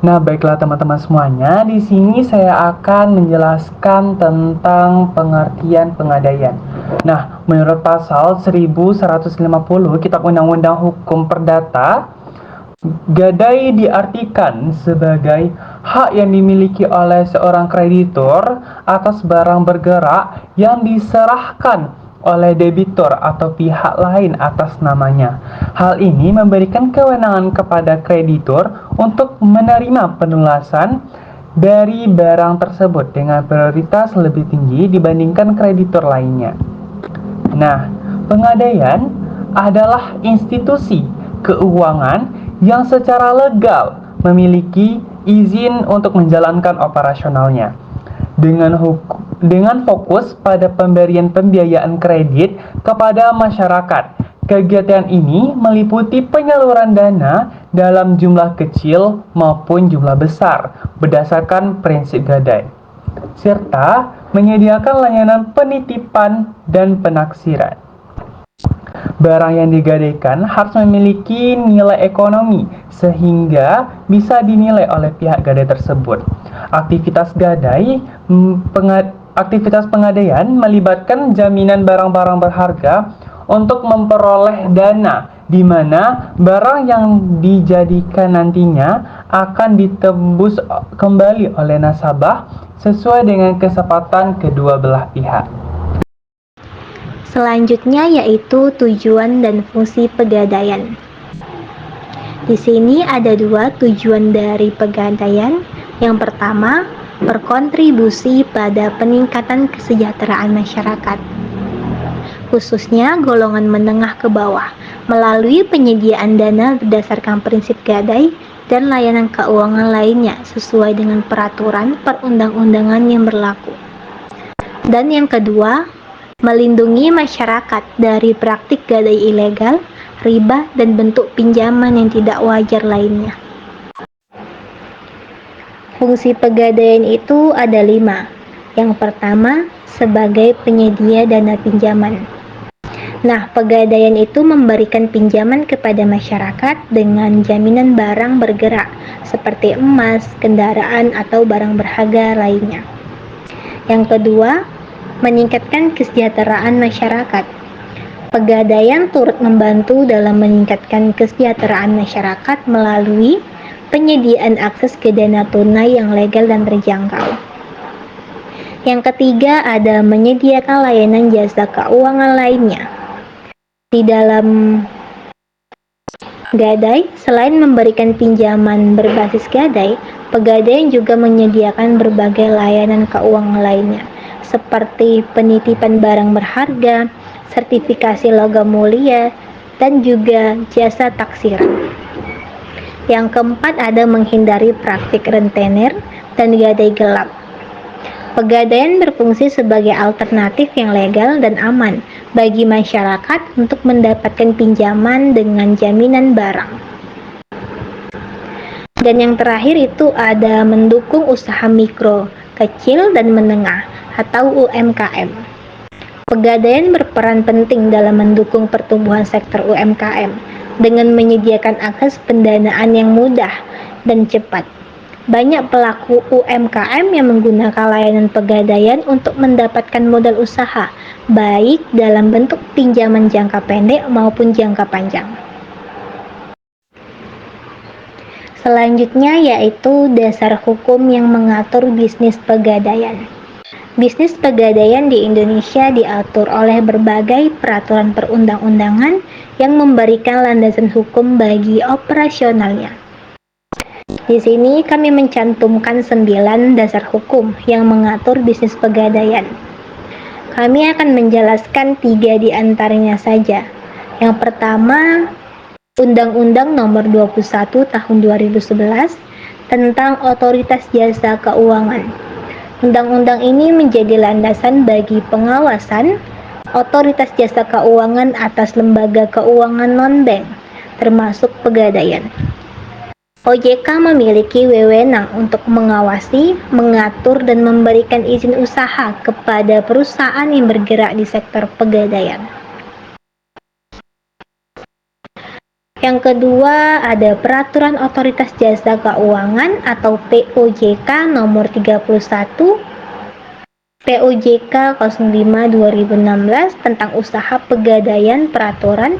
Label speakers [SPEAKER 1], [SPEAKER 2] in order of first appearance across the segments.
[SPEAKER 1] Nah, baiklah teman-teman semuanya, di sini saya akan menjelaskan tentang pengertian pengadaian. Nah, menurut pasal 1150 Kitab Undang-Undang Hukum Perdata, gadai diartikan sebagai hak yang dimiliki oleh seorang kreditur atas barang bergerak yang diserahkan oleh debitur atau pihak lain atas namanya. Hal ini memberikan kewenangan kepada kreditur untuk menerima pelunasan dari barang tersebut dengan prioritas lebih tinggi dibandingkan kreditur lainnya. Nah, pengadaian adalah institusi keuangan yang secara legal memiliki izin untuk menjalankan operasionalnya dengan fokus pada pemberian pembiayaan kredit kepada masyarakat. Kegiatan ini meliputi penyaluran dana dalam jumlah kecil maupun jumlah besar berdasarkan prinsip gadai, serta menyediakan layanan penitipan dan penaksiran. Barang yang digadaikan harus memiliki nilai ekonomi sehingga bisa dinilai oleh pihak gadai tersebut. Aktivitas pengadaian melibatkan jaminan barang-barang berharga untuk memperoleh dana di mana barang yang dijadikan nantinya akan ditebus kembali oleh nasabah sesuai dengan kesepakatan kedua belah pihak.
[SPEAKER 2] Selanjutnya yaitu tujuan dan fungsi pegadaian. Di sini ada dua tujuan dari pegadaian. Yang pertama, berkontribusi pada peningkatan kesejahteraan masyarakat, khususnya golongan menengah ke bawah, melalui penyediaan dana berdasarkan prinsip gadai dan layanan keuangan lainnya sesuai dengan peraturan perundang-undangan yang berlaku. Dan yang kedua, melindungi masyarakat dari praktik gadai ilegal, riba, dan bentuk pinjaman yang tidak wajar lainnya. Fungsi pegadaian itu ada 5. Yang pertama, sebagai penyedia dana pinjaman. Nah, pegadaian itu memberikan pinjaman kepada masyarakat dengan jaminan barang bergerak, seperti emas, kendaraan, atau barang berharga lainnya. Yang kedua, meningkatkan kesejahteraan masyarakat. Pegadaian turut membantu dalam meningkatkan kesejahteraan masyarakat melalui penyediaan akses ke dana tunai yang legal dan terjangkau. Yang ketiga, ada menyediakan layanan jasa keuangan lainnya. Di dalam gadai, selain memberikan pinjaman berbasis gadai, pegadaian juga menyediakan berbagai layanan keuangan lainnya, seperti penitipan barang berharga, sertifikasi logam mulia, dan juga jasa taksiran. Yang keempat, ada menghindari praktik rentenir dan gadai gelap. Pegadaian berfungsi sebagai alternatif yang legal dan aman bagi masyarakat untuk mendapatkan pinjaman dengan jaminan barang. Dan yang terakhir itu ada mendukung usaha mikro, kecil, dan menengah atau UMKM. Pegadaian berperan penting dalam mendukung pertumbuhan sektor UMKM dengan menyediakan akses pendanaan yang mudah dan cepat. Banyak pelaku UMKM yang menggunakan layanan pegadaian untuk mendapatkan modal usaha, baik dalam bentuk pinjaman jangka pendek maupun jangka panjang. Selanjutnya yaitu dasar hukum yang mengatur bisnis pegadaian. Bisnis pegadaian di Indonesia diatur oleh berbagai peraturan perundang-undangan yang memberikan landasan hukum bagi operasionalnya. Di sini kami mencantumkan 9 dasar hukum yang mengatur bisnis pegadaian. Kami akan menjelaskan 3 di antaranya saja. Yang pertama, Undang-Undang Nomor 21 Tahun 2011 tentang Otoritas Jasa Keuangan. Undang-undang ini menjadi landasan bagi pengawasan otoritas jasa keuangan atas lembaga keuangan non-bank, termasuk pegadaian. OJK memiliki wewenang untuk mengawasi, mengatur, dan memberikan izin usaha kepada perusahaan yang bergerak di sektor pegadaian. Yang kedua ada Peraturan Otoritas Jasa Keuangan atau POJK nomor 31 POJK 05/2016 tentang usaha pegadaian peraturan.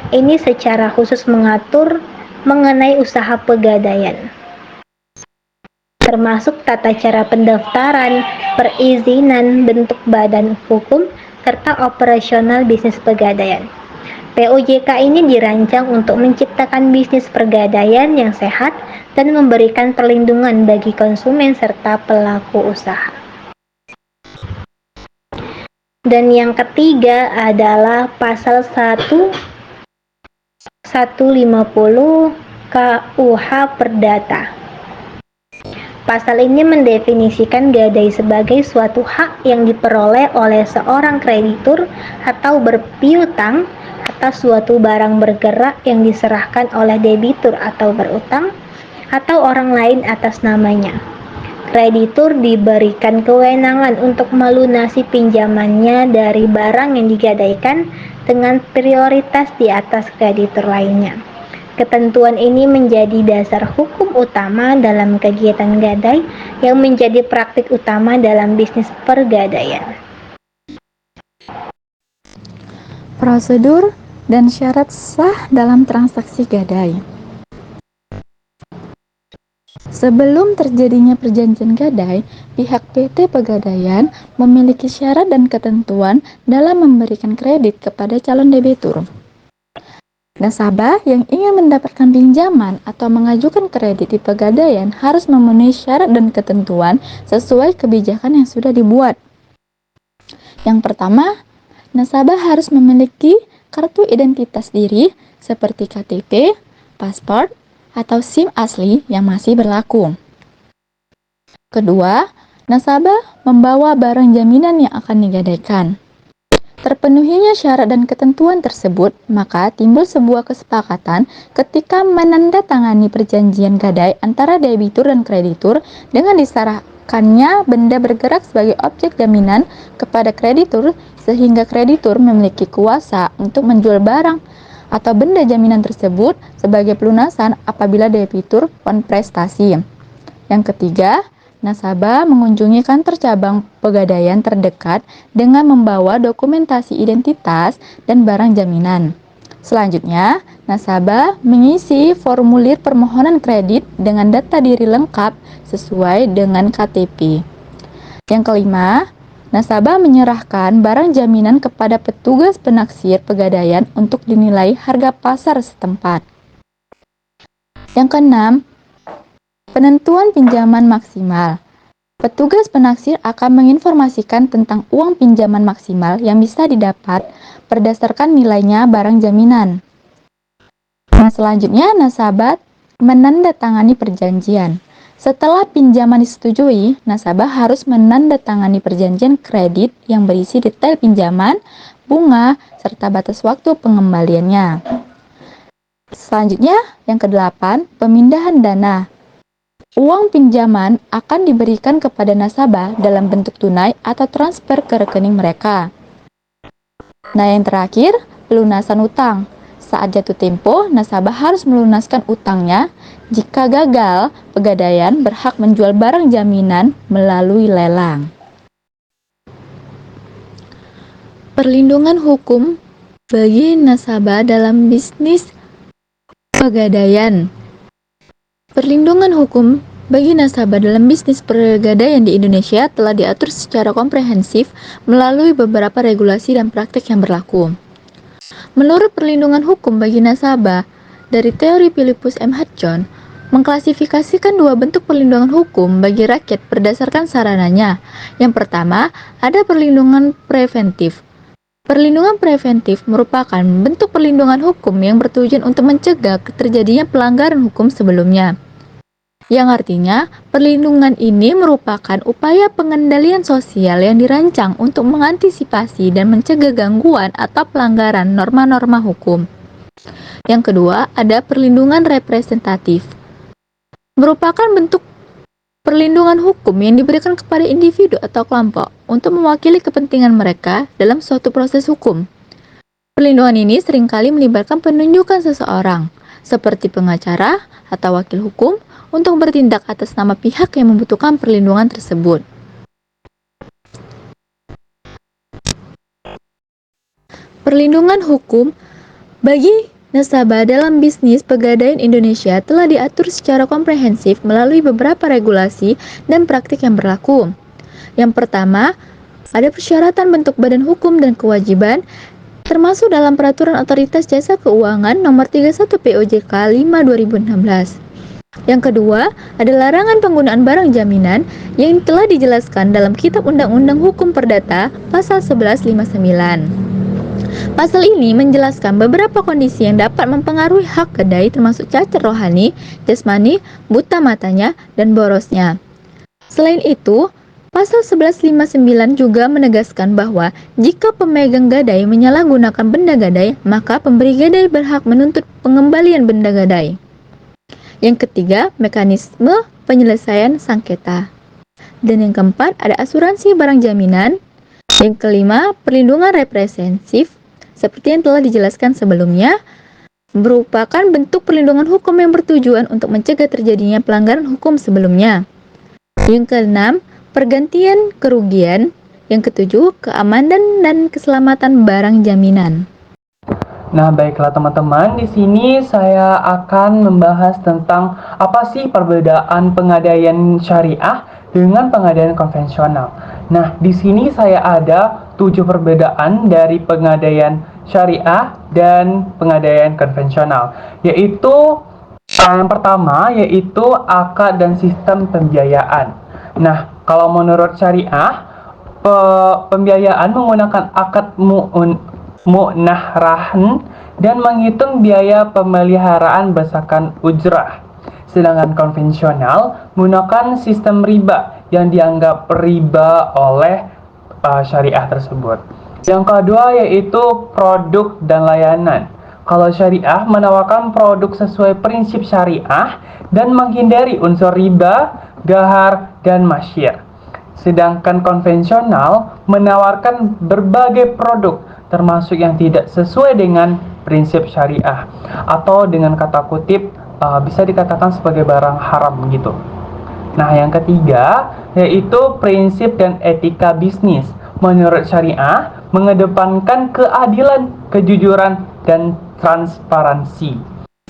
[SPEAKER 2] Ini secara khusus mengatur mengenai usaha pegadaian, termasuk tata cara pendaftaran, perizinan, bentuk badan hukum, serta operasional bisnis pegadaian. POJK ini dirancang untuk menciptakan bisnis pegadaian yang sehat dan memberikan perlindungan bagi konsumen serta pelaku usaha. Dan yang ketiga adalah pasal 150 KUH Perdata. Pasal ini mendefinisikan gadai sebagai suatu hak yang diperoleh oleh seorang kreditur atau berpiutang atas suatu barang bergerak yang diserahkan oleh debitur atau berutang atau orang lain atas namanya. Kreditur diberikan kewenangan untuk melunasi pinjamannya dari barang yang digadaikan dengan prioritas di atas kreditur lainnya. Ketentuan ini menjadi dasar hukum utama dalam kegiatan gadai yang menjadi praktik utama dalam bisnis pergadaian.
[SPEAKER 3] Prosedur dan syarat sah dalam transaksi gadai. Sebelum terjadinya perjanjian gadai, pihak PT Pegadaian memiliki syarat dan ketentuan dalam memberikan kredit kepada calon debitur. Nasabah yang ingin mendapatkan pinjaman atau mengajukan kredit di Pegadaian harus memenuhi syarat dan ketentuan sesuai kebijakan yang sudah dibuat. Yang pertama, nasabah harus memiliki kartu identitas diri seperti KTP, paspor, atau SIM asli yang masih berlaku. Kedua, nasabah membawa barang jaminan yang akan digadaikan. Terpenuhinya syarat dan ketentuan tersebut, maka timbul sebuah kesepakatan ketika menandatangani perjanjian gadai antara debitur dan kreditur dengan diserahkannya benda bergerak sebagai objek jaminan kepada kreditur sehingga kreditur memiliki kuasa untuk menjual barang atau benda jaminan tersebut sebagai pelunasan apabila debitur kontrprestasi. Yang ketiga, nasabah mengunjungi kantor cabang Pegadaian terdekat dengan membawa dokumentasi identitas dan barang jaminan. Selanjutnya, nasabah mengisi formulir permohonan kredit dengan data diri lengkap sesuai dengan KTP. Yang kelima, nasabah menyerahkan barang jaminan kepada petugas penaksir Pegadaian untuk dinilai harga pasar setempat. Yang keenam, penentuan pinjaman maksimal. Petugas penaksir akan menginformasikan tentang uang pinjaman maksimal yang bisa didapat berdasarkan nilainya barang jaminan. Nah, selanjutnya nasabah menandatangani perjanjian. Setelah pinjaman disetujui, nasabah harus menandatangani perjanjian kredit yang berisi detail pinjaman, bunga, serta batas waktu pengembaliannya. Selanjutnya, yang kedelapan, pemindahan dana. Uang pinjaman akan diberikan kepada nasabah dalam bentuk tunai atau transfer ke rekening mereka. Nah, yang terakhir, pelunasan utang. Saat jatuh tempo, nasabah harus melunaskan utangnya. Jika gagal, Pegadaian berhak menjual barang jaminan melalui lelang. Perlindungan hukum bagi nasabah dalam bisnis pegadaian. Perlindungan hukum bagi nasabah dalam bisnis pegadaian di Indonesia telah diatur secara komprehensif melalui beberapa regulasi dan praktik yang berlaku. Menurut perlindungan hukum bagi nasabah dari teori Philippus M. Hudson, mengklasifikasikan dua bentuk perlindungan hukum bagi rakyat berdasarkan sarananya. Yang pertama, ada perlindungan preventif. Perlindungan preventif merupakan bentuk perlindungan hukum yang bertujuan untuk mencegah terjadinya pelanggaran hukum sebelumnya. Yang artinya, perlindungan ini merupakan upaya pengendalian sosial yang dirancang untuk mengantisipasi dan mencegah gangguan atau pelanggaran norma-norma hukum. Yang kedua, ada perlindungan representatif. Merupakan bentuk perlindungan hukum yang diberikan kepada individu atau kelompok untuk mewakili kepentingan mereka dalam suatu proses hukum. Perlindungan ini seringkali melibatkan penunjukan seseorang, seperti pengacara atau wakil hukum, untuk bertindak atas nama pihak yang membutuhkan perlindungan tersebut. Perlindungan hukum bagi nasabah dalam bisnis pegadaian Indonesia telah diatur secara komprehensif melalui beberapa regulasi dan praktik yang berlaku. Yang pertama, ada persyaratan bentuk badan hukum dan kewajiban, termasuk dalam Peraturan Otoritas Jasa Keuangan Nomor 31 POJK 5/2016. Yang kedua, ada larangan penggunaan barang jaminan yang telah dijelaskan dalam Kitab Undang-Undang Hukum Perdata Pasal 1159. Pasal ini menjelaskan beberapa kondisi yang dapat mempengaruhi hak kedai, termasuk cacat rohani, jasmani, buta matanya, dan borosnya. Selain itu, Pasal 1159 juga menegaskan bahwa jika pemegang gadai menyalahgunakan benda gadai, maka pemberi gadai berhak menuntut pengembalian benda gadai. Yang ketiga, mekanisme penyelesaian sengketa. Dan yang keempat, ada asuransi barang jaminan. Yang kelima, perlindungan representatif, seperti yang telah dijelaskan sebelumnya, merupakan bentuk perlindungan hukum yang bertujuan untuk mencegah terjadinya pelanggaran hukum sebelumnya. Yang keenam, pergantian kerugian. Yang ketujuh, keamanan dan keselamatan barang jaminan.
[SPEAKER 1] Nah, baiklah teman-teman, di sini saya akan membahas tentang apa sih perbedaan pengadaian syariah dengan pengadaian konvensional. Nah, di sini saya ada 7 perbedaan dari pengadaian syariah dan pengadaian konvensional, yaitu yang pertama yaitu akad dan sistem pembiayaan. Nah, kalau menurut syariah, pembiayaan menggunakan akad mu'nahrahan dan menghitung biaya pemeliharaan berdasarkan ujrah. Sedangkan konvensional menggunakan sistem riba yang dianggap riba oleh syariah tersebut. Yang kedua yaitu produk dan layanan. Kalau syariah menawarkan produk sesuai prinsip syariah dan menghindari unsur riba, gahar, dan masyir. Sedangkan konvensional menawarkan berbagai produk termasuk yang tidak sesuai dengan prinsip syariah atau dengan kata kutip bisa dikatakan sebagai barang haram gitu. Nah, yang ketiga yaitu prinsip dan etika bisnis. Menurut syariah mengedepankan keadilan, kejujuran, dan transparansi.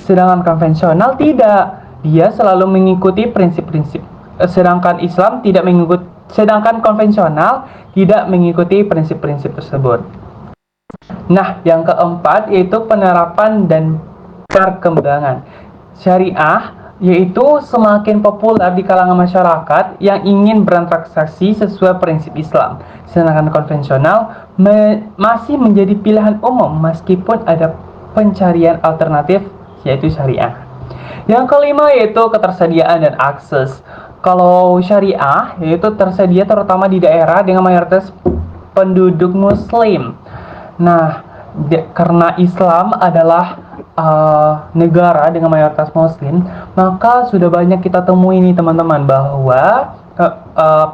[SPEAKER 1] Sedangkan konvensional tidak. Dia selalu mengikuti prinsip-prinsip. Sedangkan konvensional tidak mengikuti prinsip-prinsip tersebut. Nah, yang keempat yaitu penerapan dan perkembangan. Syariah yaitu semakin populer di kalangan masyarakat yang ingin bertransaksi sesuai prinsip Islam. Sedangkan konvensional masih menjadi pilihan umum meskipun ada pencarian alternatif yaitu syariah. Yang kelima yaitu ketersediaan dan akses. Kalau syariah yaitu tersedia terutama di daerah dengan mayoritas penduduk muslim. Nah, karena Islam adalah negara dengan mayoritas muslim, maka sudah banyak kita temui nih teman-teman bahwa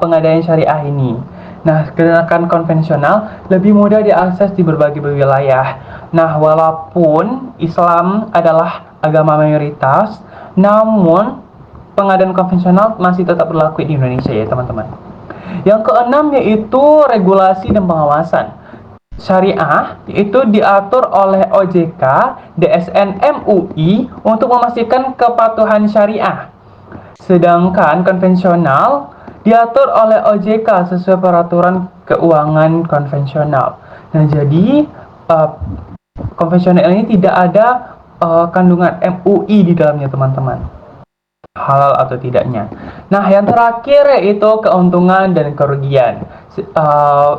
[SPEAKER 1] pengadaian syariah ini. Nah, sedangkan konvensional lebih mudah diakses di berbagai wilayah. Nah, walaupun Islam adalah agama mayoritas, namun pengadaan konvensional masih tetap berlaku di Indonesia ya teman-teman. Yang keenam yaitu regulasi dan pengawasan. Syariah itu diatur oleh OJK, DSN MUI untuk memastikan kepatuhan syariah. Sedangkan konvensional diatur oleh OJK sesuai peraturan keuangan konvensional. Nah, jadi konvensional ini tidak ada kandungan MUI di dalamnya teman-teman. Halal atau tidaknya. Nah, yang terakhir yaitu keuntungan dan kerugian.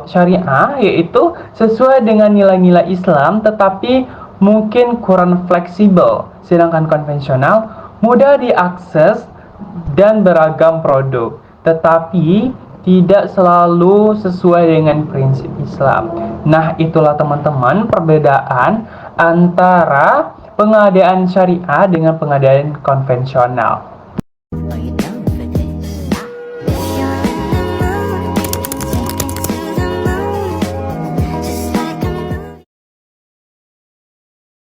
[SPEAKER 1] Syariah yaitu sesuai dengan nilai-nilai Islam tetapi mungkin kurang fleksibel. Sedangkan konvensional mudah diakses dan beragam produk, tetapi tidak selalu sesuai dengan prinsip Islam. Nah, itulah teman-teman perbedaan antara pengadaan syariah dengan pengadaan konvensional.